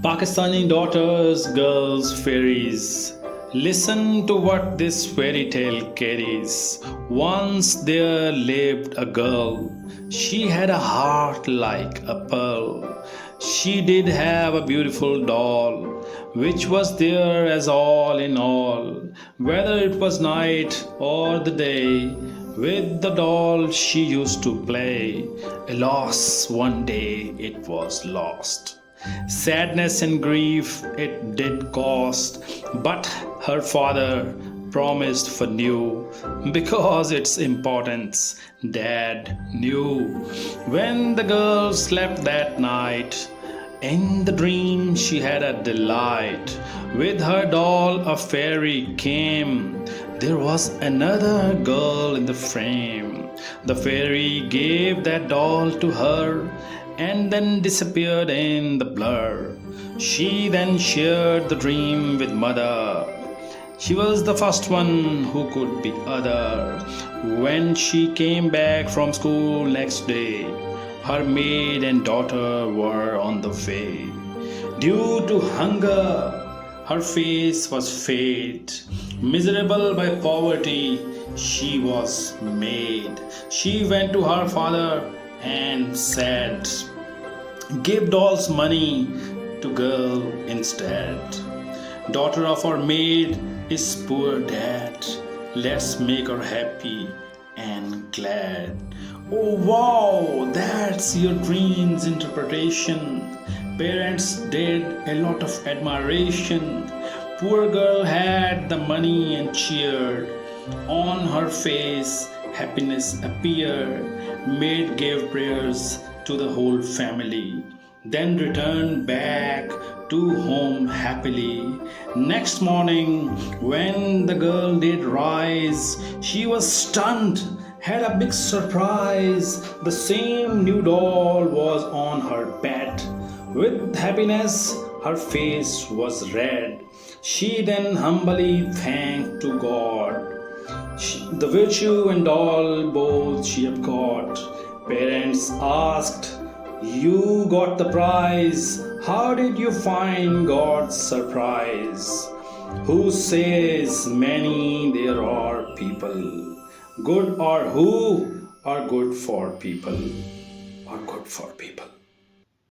Pakistani daughters, girls, fairies. Listen to what this fairy tale carries. Once there lived a girl. She had a heart like a pearl. She did have a beautiful doll, which was there as all in all. Whether it was night or the day, with the doll she used to play. Alas, one day it was lost. Sadness and grief it did cost, but her father promised for new because its importance dad knew. When the girl slept that night, in the dream she had a delight. With her doll a fairy came. There was another girl in the frame. The fairy gave that doll to her and then disappeared in the blur. She then shared the dream with mother. She was the first one who could be other. When she came back from school next day, her maid and daughter were on the way. Due to hunger, her face was fade. Miserable by poverty, she was made. She went to her father and said, "Give dolls money to girl instead. Daughter of our maid is poor dad. Let's make her happy and glad." Oh wow, that's your dream's interpretation. Parents did a lot of admiration. Poor girl had the money and cheered. On her face, happiness appeared. Maid gave prayers to the whole family, then returned back to home happily. Next morning, when the girl did rise, she was stunned, had a big surprise. The same new doll was on her bed. With happiness, her face was red. She then humbly thanked to God. The virtue and doll both she have got. Parents asked, "You got the prize. How did you find God's surprise?" Who says many there are people? Good or who are good for people? Are good for people.